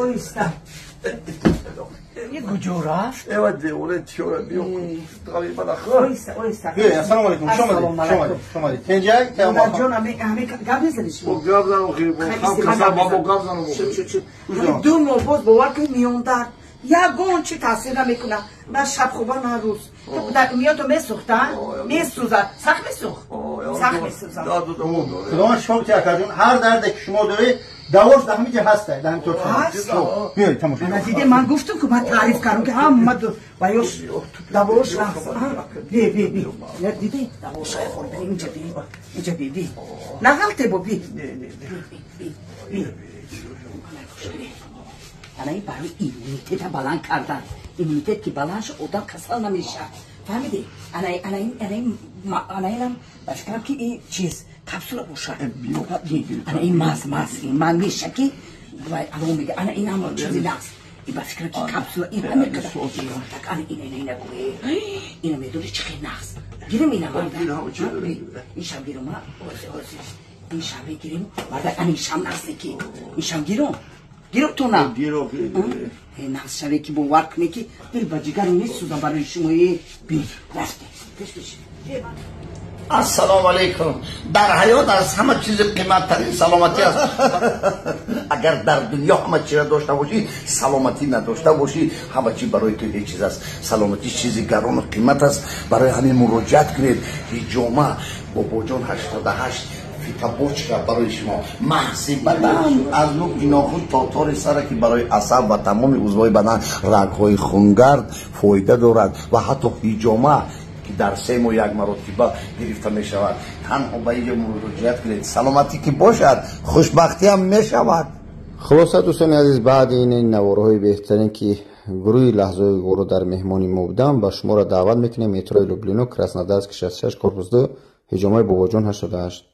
oysta. یه گجورا evet oraya çıkıyor yok tabii bana oysta Assalomu alaykum. Shomali. Tenjak, tamam. جون همه گپ نزدیش o gavdan okuyup o kasar baba gavdan okuyup دو موبوز باور که میوندن یگون چی تاثیر نمیکنه من شب خوبا نه روز میاد و میسوختن میسوزن سخت میسوزن خداوند شما تکرارون هر درد که شما داره دواش در همین جا هسته در همین طور بیایید تماشا من دیده من گفتم که من تعریف کردم که هم بایوش دواش رفت بی دیده دواش خورده اینجا بی نغلطه با بی الان برای ایمونیتت بلند کردن ایمونیتت که بلند شد آدم کسل نمیشه فهمیدی؟ الان بشکرم که این چیز کپسول باشه الان این ماس من میشه که الان میگه الان این هم چیزی نست این بشکرم که کپسول این همه کده الان اینه بگوی اینه میدونی چه خیلی نست گیرم اینه این شب گیرم این شب گیرم مرده این شب نستی که این شب گیرم تو نه نقص شده که باور کنه که دل با جگر نیست سوزن برای شما بی رفته السلام علیکم در حیات از همه چیز قیمت ترین سلامتی است اگر در دنیا همه چی را داشته باشی سلامتی نداشته باشی همه چی برای تو هیچ چیز است سلامتی چیزی گران و قیمت است برای همین مراجعت کنید هیجامه بابا جان 88 فیتا بوچکا برای شما محض بدن از نوک ناخن تا تار سر که برای عصب و تمام عضوهای بدن رگ‌های خونگرد فایده دارد و حتی هیجامه که در 3 ماه 1 مرتبه گرفته می شود تنها به اینجا مراجعت کنید سلامتی که باشد خوشبختی هم می شود. خلاصه دوستان عزیز بعد این نوارهای بهترین که گروه لحظه گورو در مهمانی ما بودم با شما را دعوت میکنیم مترو لوبلینو کراسنودرسک 66 کورپوس 2 هجامای بابا جان 88